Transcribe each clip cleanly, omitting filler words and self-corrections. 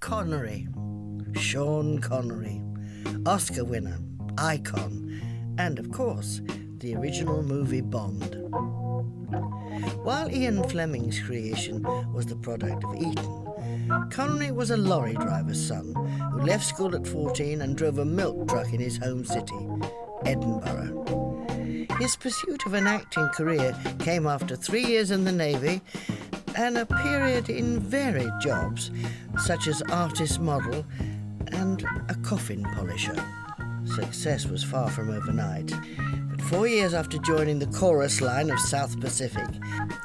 Connery, Sean Connery, Oscar winner, icon, and of course, the original movie Bond. While Ian Fleming's creation was the product of Eton, Connery was a lorry driver's son who left school at 14 and drove a milk truck in his home city, Edinburgh. His pursuit of an acting career came after 3 years in the Navy and a period in varied jobs, such as artist model and a coffin polisher. Success was far from overnight, but 4 years after joining the chorus line of South Pacific,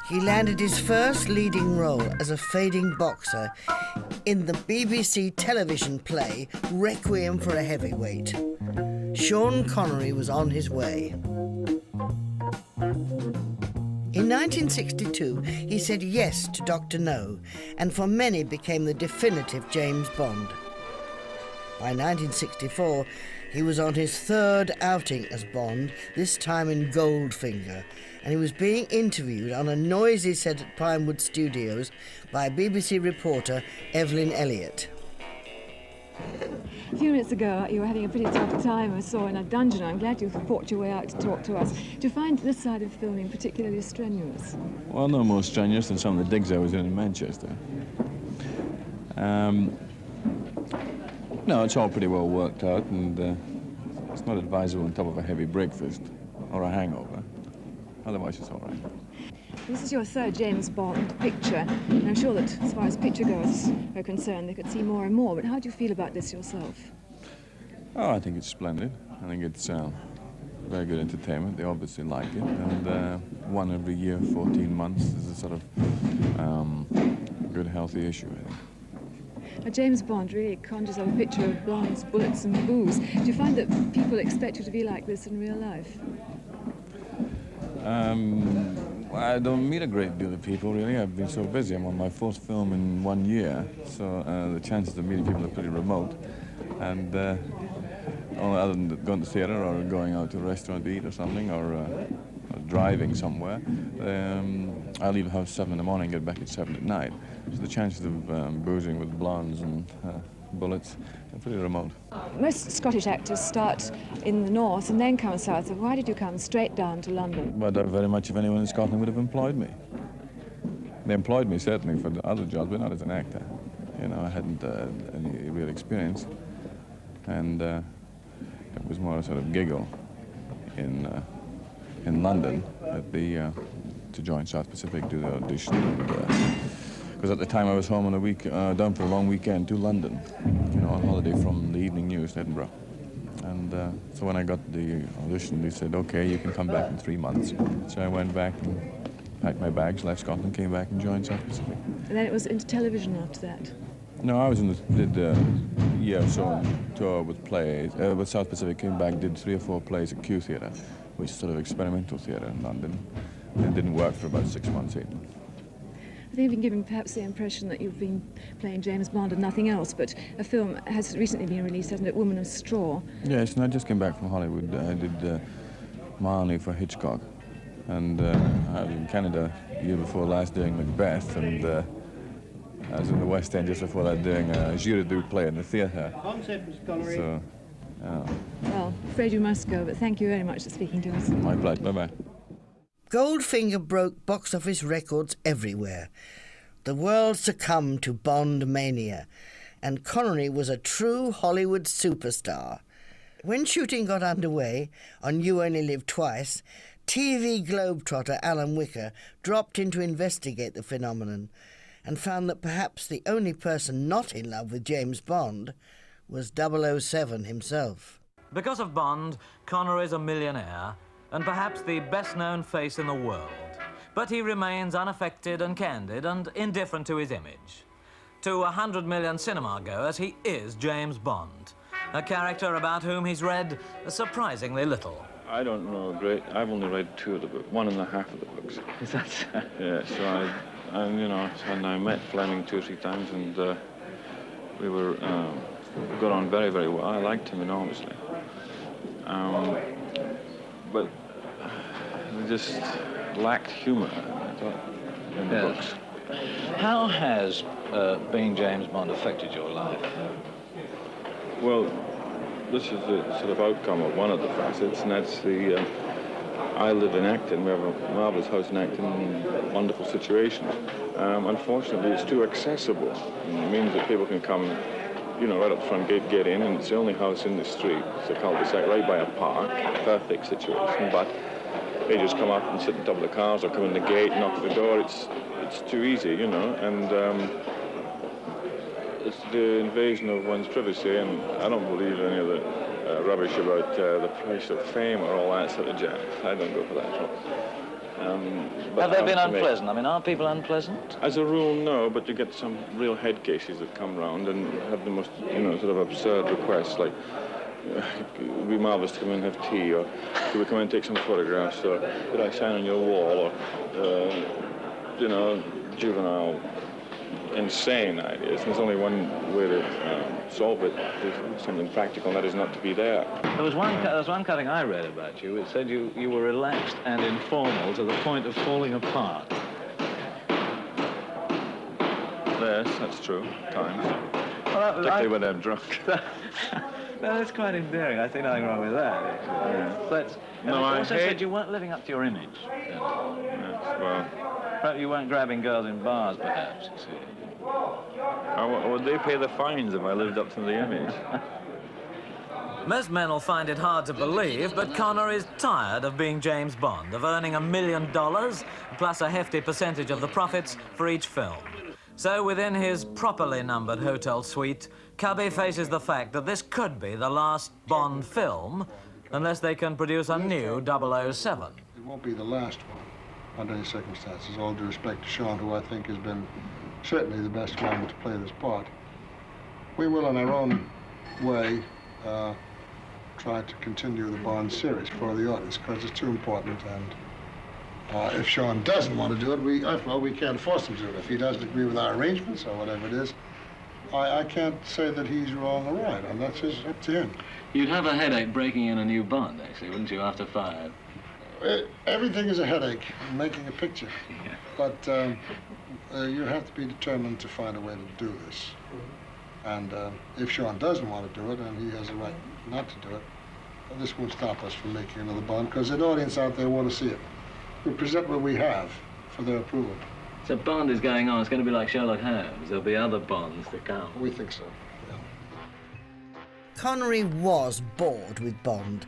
he landed his first leading role as a fading boxer in the BBC television play Requiem for a Heavyweight. Sean Connery was on his way. In 1962, he said yes to Dr. No, and for many became the definitive James Bond. By 1964, he was on his third outing as Bond, this time in Goldfinger, and he was being interviewed on a noisy set at Pinewood Studios by BBC reporter Evelyn Elliott. A few minutes ago, you were having a pretty tough time, I saw, in a dungeon. I'm glad you fought your way out to talk to us. Do you find this side of filming particularly strenuous? Well, no more strenuous than some of the digs I was in Manchester. No, it's all pretty well worked out, and it's not advisable on top of a heavy breakfast or a hangover. Otherwise, it's all right. This is your third James Bond picture, and I'm sure that as far as picturegoers are concerned, they could see more and more, but how do you feel about this yourself? Oh, I think it's splendid. I think it's very good entertainment. They obviously like it, and one every year, 14 months, is a sort of good, healthy issue, I think. Now, James Bond really conjures up a picture of blondes, bullets and booze. Do you find that people expect you to be like this in real life? I don't meet a great deal of people, really. I've been so busy. I'm on my fourth film in 1 year, so the chances of meeting people are pretty remote. And other than going to theatre or going out to a restaurant to eat or something, or driving somewhere, I leave the house 7 in the morning and get back at 7 at night. So the chances of boozing with blondes and bullets are pretty remote. Most Scottish actors start in the north and then come south. So why did you come straight down to London? Well, I doubt very much if anyone in Scotland would have employed me. They employed me certainly for the other jobs, but not as an actor. You know, I hadn't any real experience, and it was more a sort of giggle in London at the to join South Pacific, do the audition. Because at the time I was home on a week, down for a long weekend to London, you know, on holiday from the Evening News to Edinburgh. And so when I got the audition, they said, okay, you can come back in 3 months. So I went back and packed my bags, left Scotland, came back and joined South Pacific. And then it was into television after that? No, I was did a year or so on tour with plays, with South Pacific, came back, did 3 or 4 plays at Q Theatre, which is sort of experimental theatre in London. And it didn't work for about 6 months, 8 months. I think you've been given perhaps the impression that you've been playing James Bond and nothing else, but a film has recently been released, hasn't it, Woman of Straw? Yes, and I just came back from Hollywood. I did Marley for Hitchcock, and I was in Canada the year before last doing Macbeth, and I was in the West End just before that doing a Giraudoux play in the theatre. So, well, afraid you must go, but thank you very much for speaking to us. My pleasure. Bye-bye. Goldfinger broke box office records everywhere. The world succumbed to Bond mania, and Connery was a true Hollywood superstar. When shooting got underway on You Only Live Twice, TV globetrotter Alan Wicker dropped in to investigate the phenomenon and found that perhaps the only person not in love with James Bond was 007 himself. Because of Bond, Connery's a millionaire and perhaps the best-known face in the world. But he remains unaffected and candid and indifferent to his image. To 100 million cinema-goers, he is James Bond, a character about whom he's read surprisingly little. I don't know great. I've only read 2 of the books, 1.5 of the books. Is that so? Yeah, so you know, and I met Fleming 2 or 3 times, and we got on very, very well. I liked him enormously. But they just lacked humor, I thought, in the books. How has being James Bond affected your life? Well, this is the sort of outcome of one of the facets, and that's the... I live in Acton. We have a marvellous house in Acton, wonderful situations. Unfortunately, it's too accessible. It means that people can come, you know, right up the front gate, get in, and it's the only house in the street. It's a cul-de-sac right by a park, perfect situation, but they just come up and sit on top of the cars or come in the gate, knock at the door. It's too easy, you know, and it's the invasion of one's privacy, and I don't believe any of the rubbish about the price of fame or all that sort of jazz. I don't go for that at all. Have they been unpleasant? I mean, are people unpleasant? As a rule, no, but you get some real head cases that come round and have the most, you know, sort of absurd requests, like, it would be marvellous to come in and have tea, or could we come in and take some photographs, or could I sign on your wall, or, you know, juvenile, insane ideas. And there's only one way to solve it, is something practical, and that is not to be there. There was one cutting I read about you. It said you were relaxed and informal to the point of falling apart. Yes, that's true, at times. Well, Particularly when I'm drunk. No, that's quite endearing. I see nothing wrong with that, actually. Yeah. But No, it I also hate- said you weren't living up to your image. Yes, well, Perhaps you weren't grabbing girls in bars, perhaps, you see. would they pay the fines if I lived up to the image? Most men will find it hard to believe, but Connor is tired of being James Bond, of earning $1 million, plus a hefty percentage of the profits for each film. So within his properly numbered hotel suite, Cubby faces the fact that this could be the last Bond film, unless they can produce a new 007. It won't be the last one, under any circumstances. All due respect to Sean, who I think has been certainly the best one to play this part. We will, in our own way, try to continue the Bond series for the audience, because it's too important. And if Sean doesn't want to do it, we can't force him to do it. If he doesn't agree with our arrangements or whatever it is, I can't say that he's wrong or right, and that's just up to him. You'd have a headache breaking in a new Bond, actually, wouldn't you, after 5? Everything is a headache, making a picture. Yeah. But you have to be determined to find a way to do this. And if Sean doesn't want to do it, and he has a right not to do it, this won't stop us from making another Bond, because the audience out there want to see it. We present what we have for their approval. So Bond is going on. It's going to be like Sherlock Holmes. There'll be other Bonds to come. We think so, yeah. Connery was bored with Bond.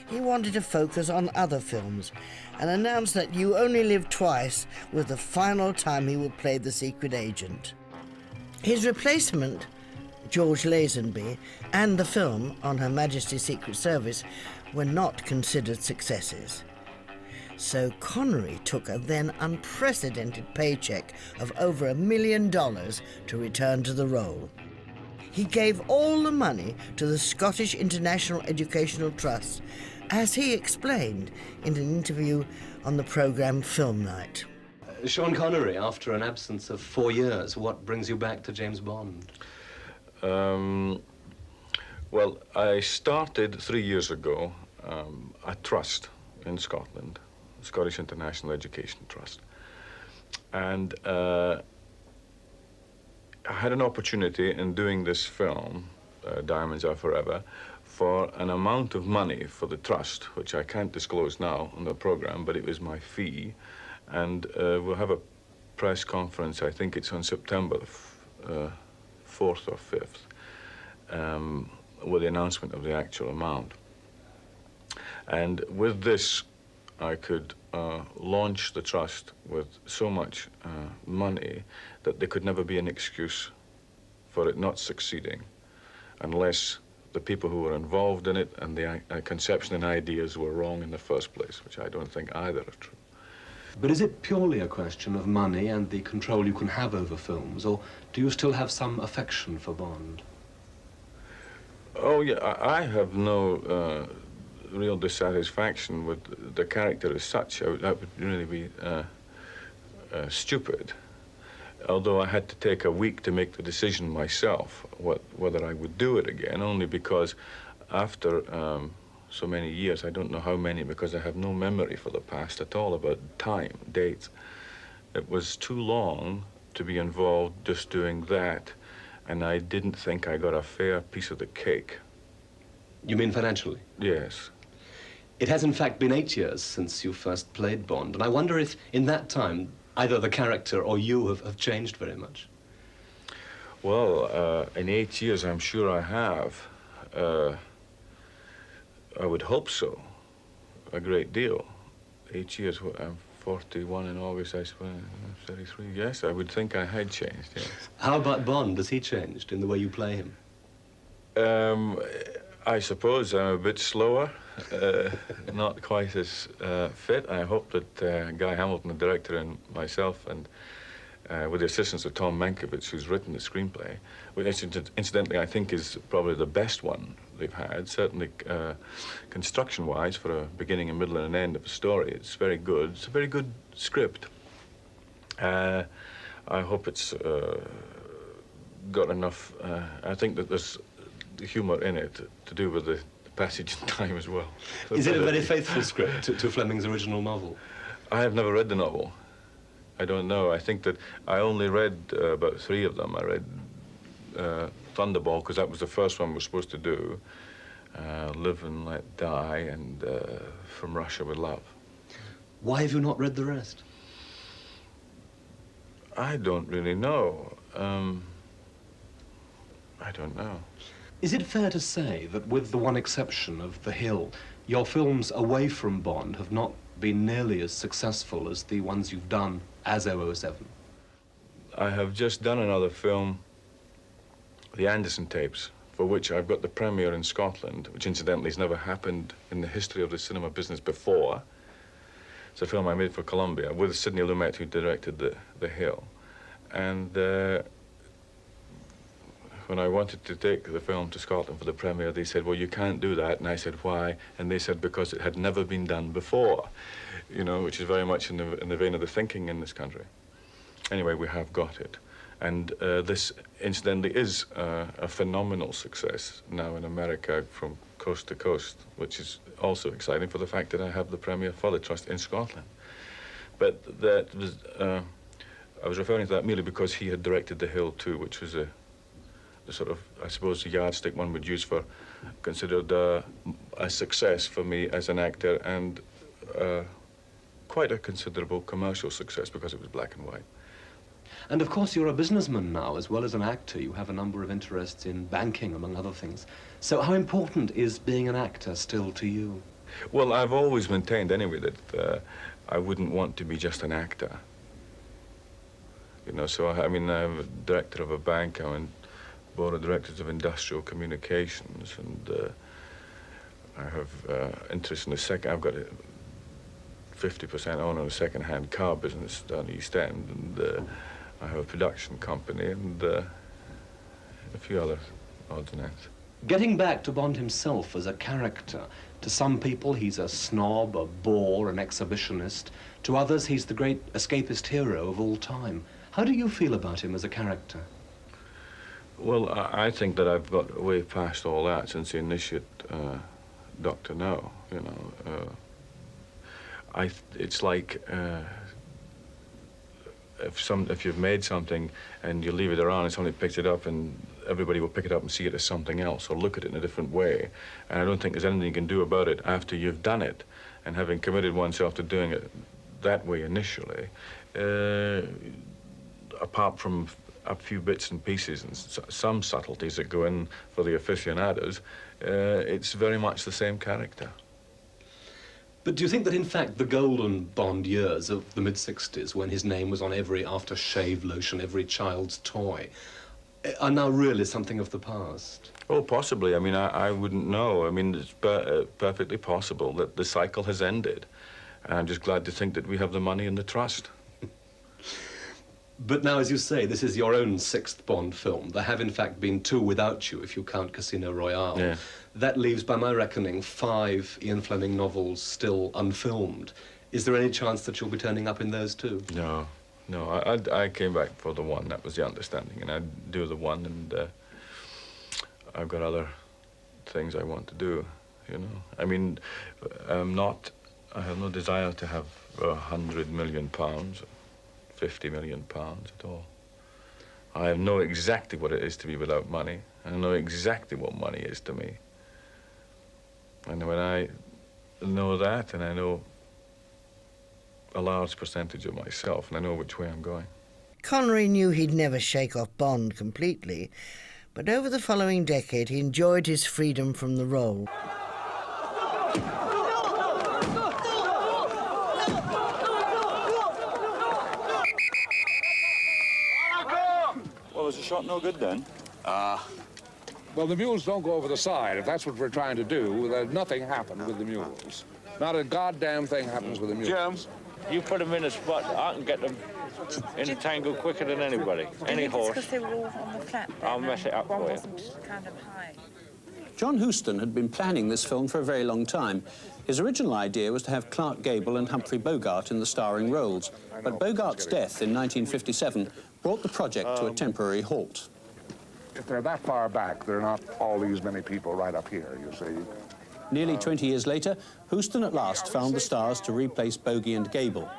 He wanted to focus on other films and announced that You Only Live Twice was the final time he would play the secret agent. His replacement, George Lazenby, and the film On Her Majesty's Secret Service were not considered successes. So Connery took a then unprecedented paycheck of over $1 million to return to the role. He gave all the money to the Scottish International Educational Trust, as he explained in an interview on the programme Film Night. Sean Connery, after an absence of 4 years, what brings you back to James Bond? Well, I started 3 years ago a trust in Scotland, the Scottish International Education Trust. And I had an opportunity in doing this film, Diamonds Are Forever, for an amount of money for the trust, which I can't disclose now on the program, but it was my fee. And we'll have a press conference, I think it's on September 4th or 5th, with the announcement of the actual amount. And with this, I could launch the trust with so much money that there could never be an excuse for it not succeeding, unless the people who were involved in it and the conception and ideas were wrong in the first place, which I don't think either are true. But is it purely a question of money and the control you can have over films, or do you still have some affection for Bond? Oh, yeah, I have no real dissatisfaction with the character as such. That would really be stupid. Although I had to take a week to make the decision myself whether I would do it again, only because after so many years, I don't know how many, because I have no memory for the past at all about time, dates. It was too long to be involved just doing that, and I didn't think I got a fair piece of the cake. You mean financially? Yes. It has in fact been 8 years since you first played Bond, and I wonder if in that time either the character or you have changed very much. Well, in 8 years, I'm sure I have. I would hope so. A great deal. 8 years, I'm 41 in August, I suppose, 33. Yes, I would think I had changed, yes. How about Bond? Has he changed in the way you play him? I suppose I'm a bit slower, not quite as fit. I hope that Guy Hamilton, the director, and myself, and with the assistance of Tom Mankiewicz, who's written the screenplay, which incidentally I think is probably the best one they've had, certainly construction-wise, for a beginning, a middle, and an end of a story. It's very good. It's a very good script. I hope it's got enough, I think that there's humour in it to do with the passage in time as well. Is it a very faithful script to Fleming's original novel? I have never read the novel. I don't know. I think that I only read about 3 of them. I read Thunderball, because that was the first one we were supposed to do, Live and Let Die, and From Russia with Love. Why have you not read the rest? I don't really know. I don't know. Is it fair to say that, with the one exception of The Hill, your films away from Bond have not been nearly as successful as the ones you've done as 007? I have just done another film, The Anderson Tapes, for which I've got the premiere in Scotland, which incidentally has never happened in the history of the cinema business before. It's a film I made for Columbia with Sidney Lumet, who directed The Hill. And when I wanted to take the film to Scotland for the premiere, they said, well, you can't do that. And I said, why? And they said, because it had never been done before, you know, which is very much in the vein of the thinking in this country. Anyway, we have got it. And this, incidentally, is a phenomenal success now in America from coast to coast, which is also exciting for the fact that I have the premiere for the Trust in Scotland. But that was, I was referring to that merely because he had directed The Hill too, which was the sort of, I suppose, the yardstick one would use for, considered a success for me as an actor, and quite a considerable commercial success because it was black and white. And of course you're a businessman now as well as an actor. You have a number of interests in banking, among other things. So how important is being an actor still to you? Well, I've always maintained anyway that I wouldn't want to be just an actor. You know, so I mean, I'm a director of a bank, I'm in board of directors of industrial communications, and I have interest in the second. I've got a 50% own in a second-hand car business down the East End, and I have a production company and a few other odds and ends. Getting back to Bond himself as a character, to some people he's a snob, a bore, an exhibitionist. To others he's the great escapist hero of all time. How do you feel about him as a character? Well, I think that I've got way past all that since the initiate Dr. No, you know. It's like if you've made something and you leave it around and somebody picks it up, and everybody will pick it up and see it as something else or look at it in a different way. And I don't think there's anything you can do about it after you've done it. And having committed oneself to doing it that way initially, apart from a few bits and pieces and some subtleties that go in for the aficionados, it's very much the same character. But do you think that, in fact, the golden Bond years of the mid-60s, when his name was on every aftershave lotion, every child's toy, are now really something of the past? Oh, possibly. I mean, I wouldn't know. I mean, it's perfectly possible that the cycle has ended. And I'm just glad to think that we have the money in the trust. But now, as you say, this is your own 6th Bond film. There have, in fact, been 2 without you, if you count Casino Royale. Yeah. That leaves, by my reckoning, 5 Ian Fleming novels still unfilmed. Is there any chance that you'll be turning up in those too? No. I came back for the one. That was the understanding. And I'd do the one, and I've got other things I want to do, you know. I mean, I have no desire to have £100 million. 50 million pounds at all. I know exactly what it is to be without money. I know exactly what money is to me. And when I know that, and I know a large percentage of myself, and I know which way I'm going. Connery knew he'd never shake off Bond completely, but over the following decade he enjoyed his freedom from the role. Well, was the shot no good then? Well, the mules don't go over the side. If that's what we're trying to do, nothing happened with the mules. Not a goddamn thing happens with the mules. Jim, you put them in a spot, I can get them in a tangle quicker than anybody. Any horse. Because they were all on the flat. I'll mess it up for you. One wasn't kind of high. John Huston had been planning this film for a very long time. His original idea was to have Clark Gable and Humphrey Bogart in the starring roles, but Bogart's death in 1957 brought the project to a temporary halt. If they're that far back, there are not all these many people right up here, you see. Nearly 20 years later, Huston at last found the stars to replace Bogey and Gable.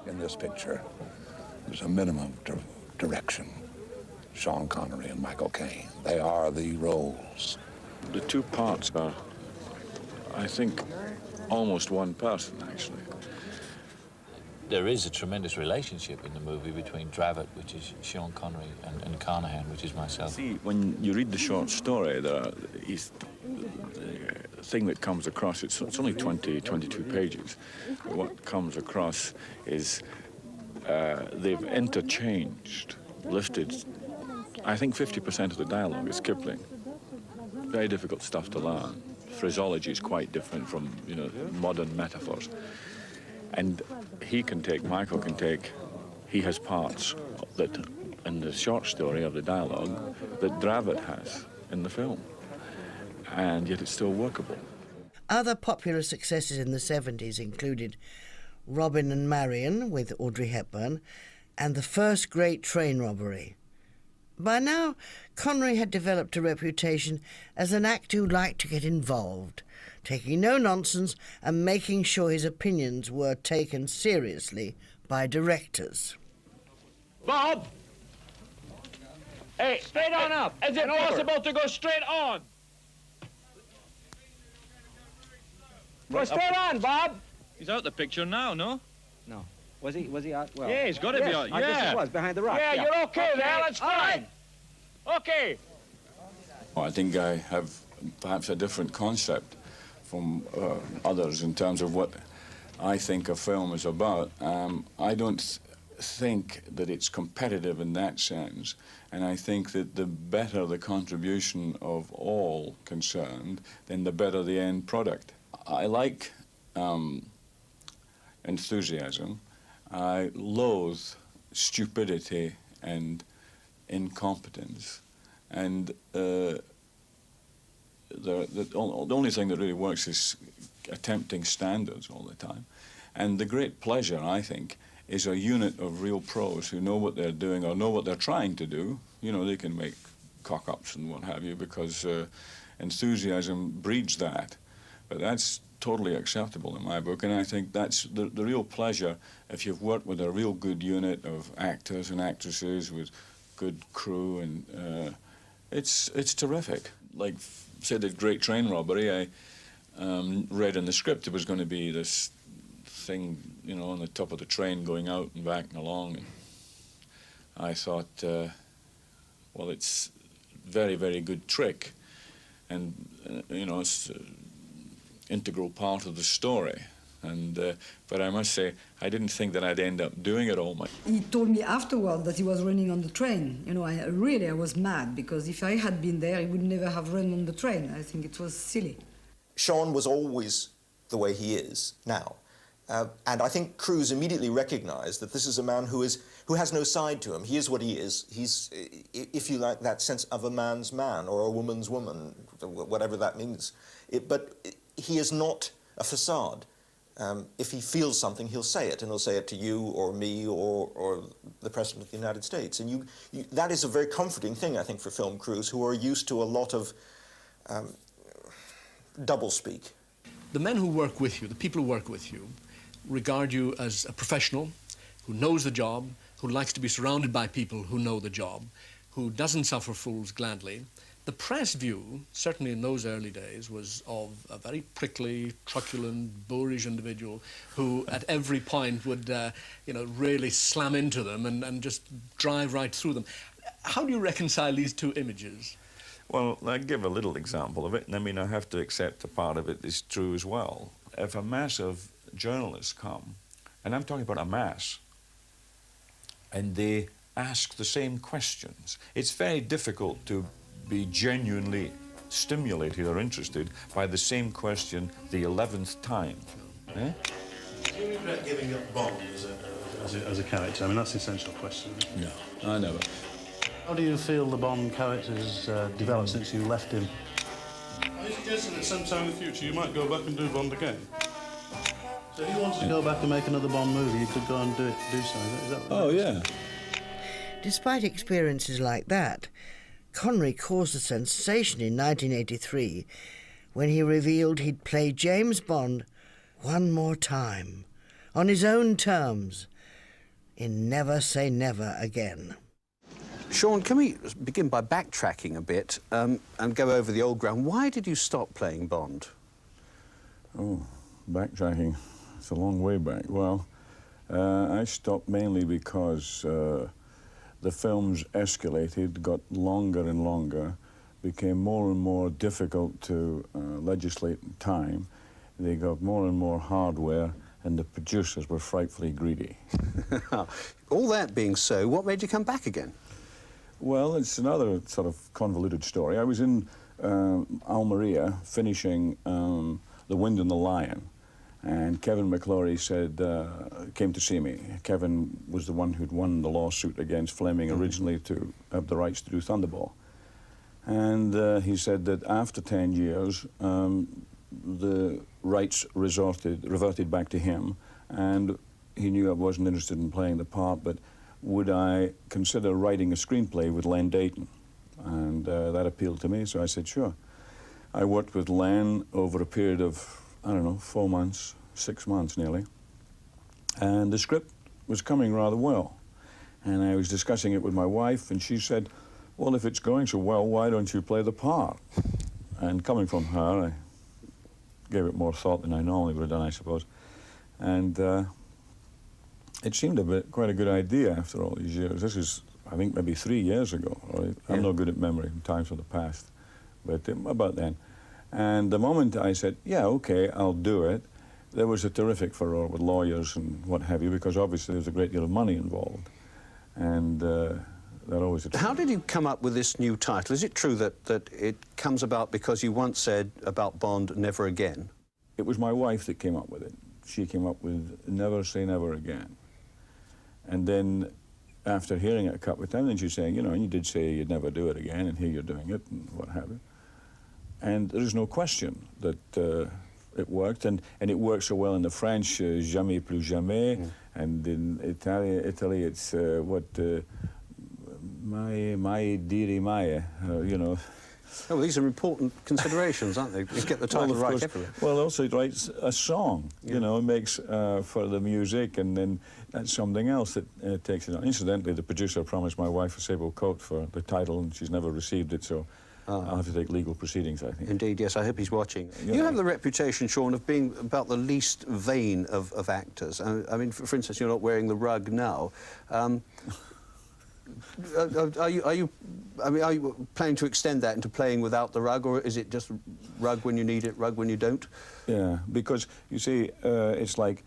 In this picture, there's a minimum direction. Sean Connery and Michael Caine, they are the roles. The two parts are, I think, almost one person, actually. There is a tremendous relationship in the movie between Dravot, which is Sean Connery, and Carnahan, which is myself. See, when you read the short story, the thing that comes across, it's only 22 pages. But what comes across is they've interchanged, lifted, I think 50% of the dialogue is Kipling. Very difficult stuff to learn. Phraseology is quite different from, you know, modern metaphors. And Michael can take, he has parts that, in the short story of the dialogue, that Dravot has in the film. And yet it's still workable. Other popular successes in the 70s included Robin and Marion with Audrey Hepburn and The First Great Train Robbery. By now, Connery had developed a reputation as an actor who liked to get involved, taking no nonsense and making sure his opinions were taken seriously by directors. Bob! Hey, straight on up. Is it possible to go straight on? Go straight on, Bob. He's out the picture now, no? No. Was he out? Well, Yeah, he's got to be out. I guess Yeah. he was, behind the rock. Yeah, you're okay there. That's fine. Okay. I think I have perhaps a different concept from others in terms of what I think a film is about. I don't think that it's competitive in that sense, and I think that the better the contribution of all concerned, then the better the end product. I like enthusiasm. I loathe stupidity and incompetence, and the only thing that really works is attempting standards all the time. And the great pleasure, I think, is a unit of real pros who know what they're doing or know what they're trying to do. You know, they can make cock-ups and what have you, because enthusiasm breeds that. But that's totally acceptable in my book, and I think that's the real pleasure if you've worked with a real good unit of actors and actresses with good crew, and it's terrific. Like, say, the Great Train Robbery, I read in the script it was going to be this thing, you know, on the top of the train going out and back and along, and I thought, well, it's a very, very good trick, and, you know, it's integral part of the story. And but I must say, I didn't think that I'd end up doing it all. He told me afterward that he was running on the train. You know, I was mad, because if I had been there, he would never have run on the train. I think it was silly. Sean was always the way he is now. And I think Cruise immediately recognized that this is a man who has no side to him. He is what he is. He's, if you like, that sense of a man's man or a woman's woman, whatever that means. But he is not a facade. If he feels something, he'll say it, and he'll say it to you or me or the President of the United States. And that is a very comforting thing, I think, for film crews who are used to a lot of doublespeak. The men who work with you, the people who work with you, regard you as a professional who knows the job, who likes to be surrounded by people who know the job, who doesn't suffer fools gladly. The press view, certainly in those early days, was of a very prickly, truculent, boorish individual who at every point would, you know, really slam into them and just drive right through them. How do you reconcile these two images? Well, I give a little example of it, and I mean, I have to accept a part of it is true as well. If a mass of journalists come, and I'm talking about a mass, and they ask the same questions, it's very difficult to be genuinely stimulated or interested by the same question the 11th time. Eh? Do you regret giving up Bond as a character? I mean, that's the essential question. No, I never. How do you feel the Bond character's developed since you left him? Are you suggesting that sometime in the future you might go back and do Bond again? So if you wanted to go back and make another Bond movie, you could go and do so. Is that Oh, yeah. Despite experiences like that, Connery caused a sensation in 1983 when he revealed he'd play James Bond one more time, on his own terms, in Never Say Never Again. Sean, can we begin by backtracking a bit and go over the old ground? Why did you stop playing Bond? Oh, backtracking. It's a long way back. Well, I stopped mainly because the films escalated, got longer and longer, became more and more difficult to legislate in time. They got more and more hardware, and the producers were frightfully greedy. All that being so, what made you come back again? Well, it's another sort of convoluted story. I was in Almeria finishing The Wind and the Lion, and Kevin McClory said, came to see me. Kevin was the one who'd won the lawsuit against Fleming originally to have the rights to do Thunderball. And he said that after 10 years, the rights reverted back to him, and he knew I wasn't interested in playing the part, but would I consider writing a screenplay with Len Dayton? And that appealed to me, so I said, sure. I worked with Len over a period of, I don't know, 4 months, 6 months nearly. And the script was coming rather well. And I was discussing it with my wife, and she said, well, if it's going so well, why don't you play the part? And coming from her, I gave it more thought than I normally would have done, I suppose. And it seemed quite a good idea after all these years. This is, I think, maybe 3 years ago. Right? I'm no good at memory in times of the past, but about then. And the moment I said, yeah, okay, I'll do it, there was a terrific furore with lawyers and what have you, because obviously there's a great deal of money involved. And that always... How did you come up with this new title? Is it true that it comes about because you once said about Bond, never again? It was my wife that came up with it. She came up with Never Say Never Again. And then after hearing it a couple of times, then she's saying, you know, you did say you'd never do it again, and here you're doing it, and what have you. And there is no question that it worked, and it works so well in the French, jamais plus jamais, and in Italy it's mai dire mai, you know. Oh, well, these are important considerations, aren't they? You get the title right everywhere. Well, also it writes a song, you know, it makes for the music, and then that's something else that takes it on. Incidentally, the producer promised my wife a sable coat for the title, and she's never received it, so I'll have to take legal proceedings, I think. Indeed, yes, I hope he's watching. Yeah. You have the reputation, Sean, of being about the least vain of actors. I mean, for instance, you're not wearing the rug now. Are you planning to extend that into playing without the rug, or is it just rug when you need it, rug when you don't? Yeah, because, you see, it's like,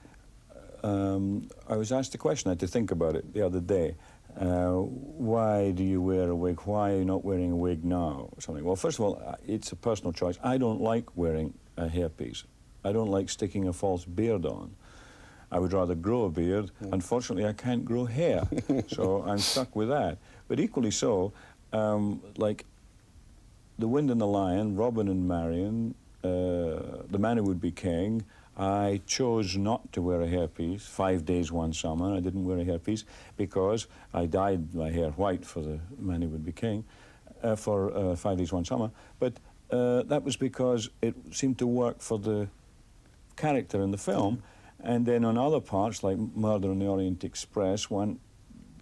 I was asked a question, I had to think about it the other day. Why do you wear a wig? Why are you not wearing a wig now? Or something. Well, first of all, it's a personal choice. I don't like wearing a hairpiece. I don't like sticking a false beard on. I would rather grow a beard. Unfortunately, I can't grow hair, so I'm stuck with that. But equally so, like The Wind and the Lion, Robin and Marion, The Man Who Would Be King, I chose not to wear a hairpiece. 5 Days, One Summer, I didn't wear a hairpiece because I dyed my hair white for The Man Who Would Be King, for 5 Days, One Summer. But that was because it seemed to work for the character in the film. And then on other parts, like Murder on the Orient Express, one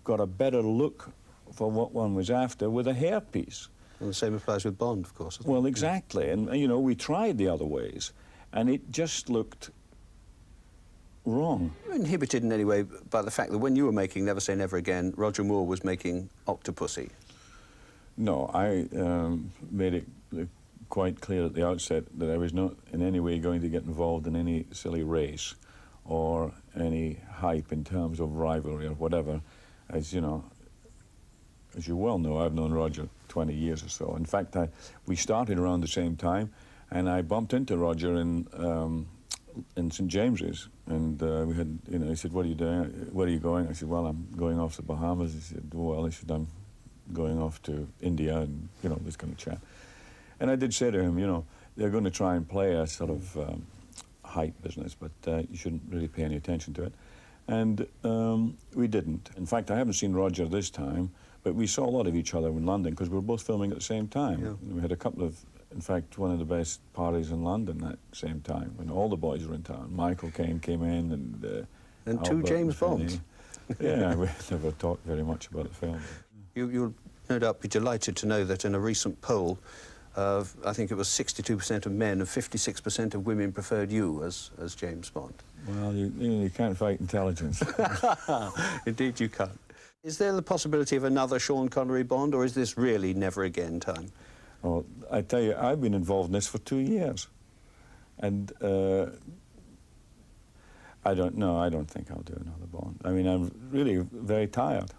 got a better look for what one was after with a hairpiece. And the same applies with Bond, of course. Well, exactly. And, you know, we tried the other ways, and it just looked wrong. Were you inhibited in any way by the fact that when you were making Never Say Never Again, Roger Moore was making Octopussy? No, I made it quite clear at the outset that I was not in any way going to get involved in any silly race or any hype in terms of rivalry or whatever. As you know, as you well know, I've known Roger 20 years or so. In fact, we started around the same time, and I bumped into Roger in St. James's, and we had, you know, he said, "What are you doing? Where are you going?" I said, "Well, I'm going off to the Bahamas." He said, "Well," he said, "I'm going off to India," and, you know, this kind of chat. And I did say to him, you know, they're going to try and play a sort of hype business, but you shouldn't really pay any attention to it. And we didn't. In fact, I haven't seen Roger this time, but we saw a lot of each other in London because we were both filming at the same time. Yeah. We had a couple of, in fact, one of the best parties in London at the same time, when all the boys were in town. Michael Caine came in, and two James Bonds. Yeah, we never talked very much about the film. You'll no doubt be delighted to know that in a recent poll, I think it was 62% of men and 56% of women preferred you as James Bond. Well, you can't fight intelligence. Indeed you can't. Is there the possibility of another Sean Connery Bond, or is this really never again time? Well, I tell you, I've been involved in this for 2 years. And I don't know, I don't think I'll do another Bond. I mean, I'm really very tired.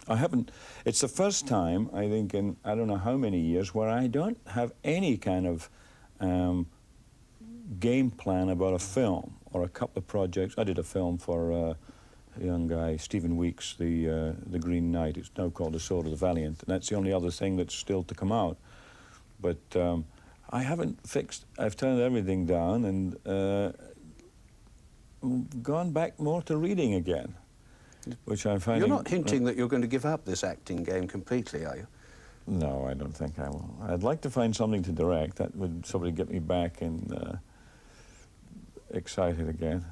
I haven't, it's the first time, I think, in I don't know how many years, where I don't have any kind of game plan about a film or a couple of projects. I did a film for a young guy, Stephen Weeks, the Green Knight. It's now called The Sword of the Valiant, and that's the only other thing that's still to come out. But I haven't fixed, I've turned everything down and gone back more to reading again, which I'm finding... You're not hinting that you're going to give up this acting game completely, are you? No, I don't think I will. I'd like to find something to direct. That would sort get me back and excited again.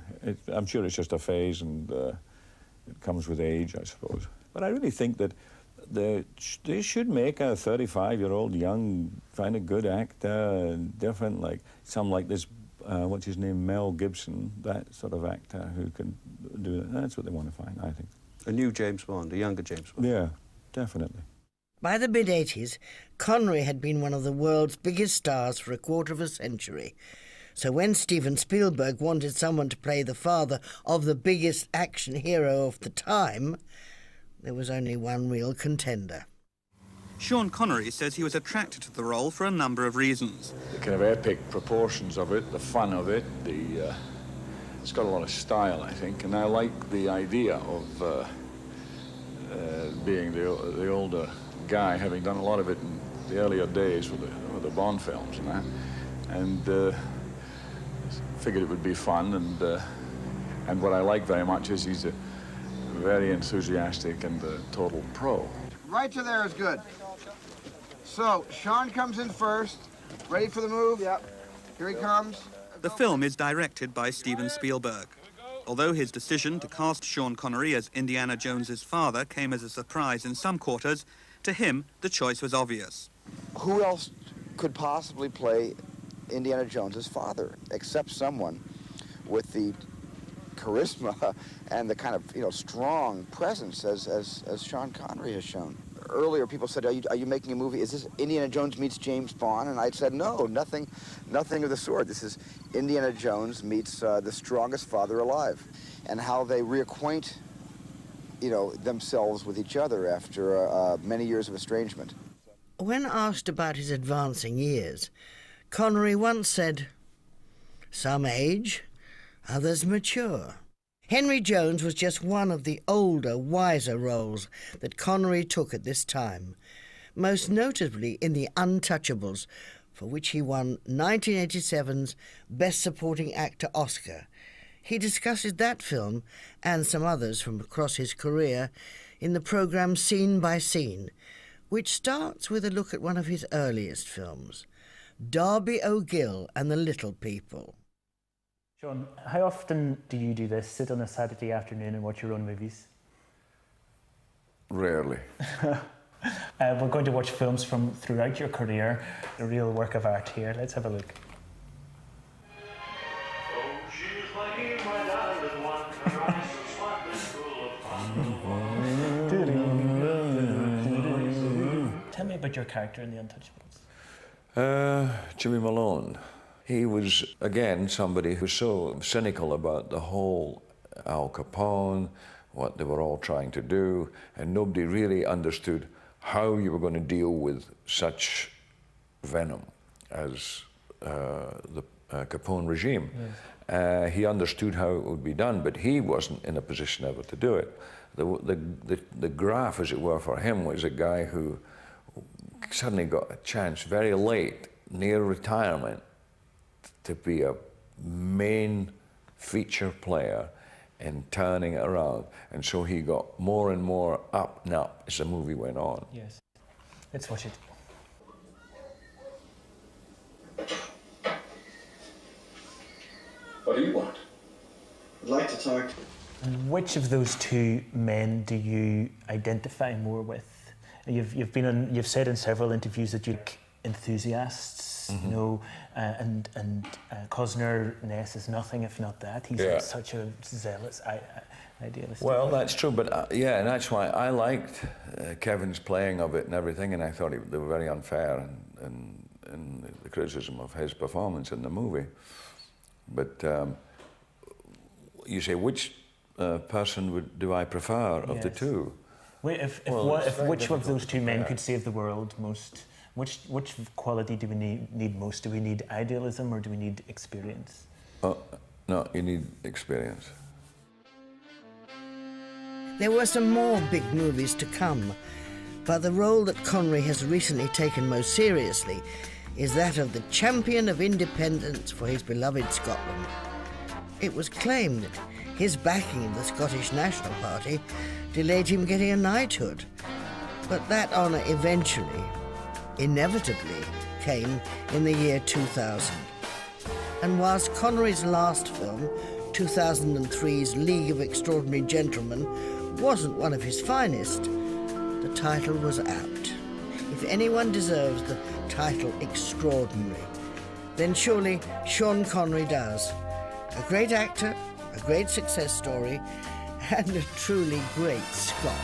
I'm sure it's just a phase, and it comes with age, I suppose. But I really think that they should make a 35-year-old young, find a good actor, different, like some like this, what's his name, Mel Gibson, that sort of actor who can do that. That's what they want to find, I think. A new James Bond, a younger James Bond. Yeah, definitely. By the mid-80s, Connery had been one of the world's biggest stars for a quarter of a century. So when Steven Spielberg wanted someone to play the father of the biggest action hero of the time, there was only one real contender. Sean Connery says he was attracted to the role for a number of reasons. The kind of epic proportions of it, the fun of it, it's got a lot of style, I think, and I like the idea of being the older guy, having done a lot of it in the earlier days with the Bond films and that, and figured it would be fun, and what I like very much is he's a very enthusiastic and a total pro. Right to there is good. So, Sean comes in first. Ready for the move? Yep. Here he comes. The film is directed by Steven Spielberg. Although his decision to cast Sean Connery as Indiana Jones's father came as a surprise in some quarters, to him, the choice was obvious. Who else could possibly play Indiana Jones's father, except someone with the charisma and the kind of, strong presence as Sean Connery has shown. Earlier, people said, are you making a movie? Is this Indiana Jones meets James Bond? And I said, no, nothing of the sort. This is Indiana Jones meets the strongest father alive, and how they reacquaint, themselves with each other after many years of estrangement. When asked about his advancing years, Connery once said, "Some age, others mature." Henry Jones was just one of the older, wiser roles that Connery took at this time, most notably in The Untouchables, for which he won 1987's Best Supporting Actor Oscar. He discusses that film and some others from across his career in the programme Scene by Scene, which starts with a look at one of his earliest films, Darby O'Gill and the Little People. Sean, how often do you do this, sit on a Saturday afternoon and watch your own movies? Rarely. We're going to watch films from throughout your career, a real work of art here. Let's have a look. Tell me about your character in The Untouchables. Jimmy Malone. He was, again, somebody who was so cynical about the whole Al Capone, what they were all trying to do, and nobody really understood how you were going to deal with such venom as the Capone regime. Yes. He understood how it would be done, but he wasn't in a position ever to do it. The graph, as it were, for him was a guy who suddenly got a chance very late, near retirement, to be a main feature player in turning it around. And so he got more and more up and up as the movie went on. Yes. Let's watch it. What do you want? I'd like to talk. Which of those two men do you identify more with? You've said in several interviews that you're enthusiasts, you know, and Cosner Ness is nothing if not that. He's such a zealous idealist. Well, that's true, but yeah, and that's why I liked Kevin's playing of it and everything, and I thought they were very unfair in the criticism of his performance in the movie. But you say, which person do I prefer of the two? If which of those two men could save the world most? Which quality do we need most? Do we need idealism or do we need experience? No, you need experience. There were some more big movies to come, but the role that Connery has recently taken most seriously is that of the champion of independence for his beloved Scotland. It was claimed that his backing of the Scottish National Party delayed him getting a knighthood, but that honour eventually, inevitably, came in the year 2000. And whilst Connery's last film, 2003's League of Extraordinary Gentlemen, wasn't one of his finest, the title was apt. If anyone deserves the title extraordinary, then surely Sean Connery does. A great actor, a great success story, and a truly great Scot.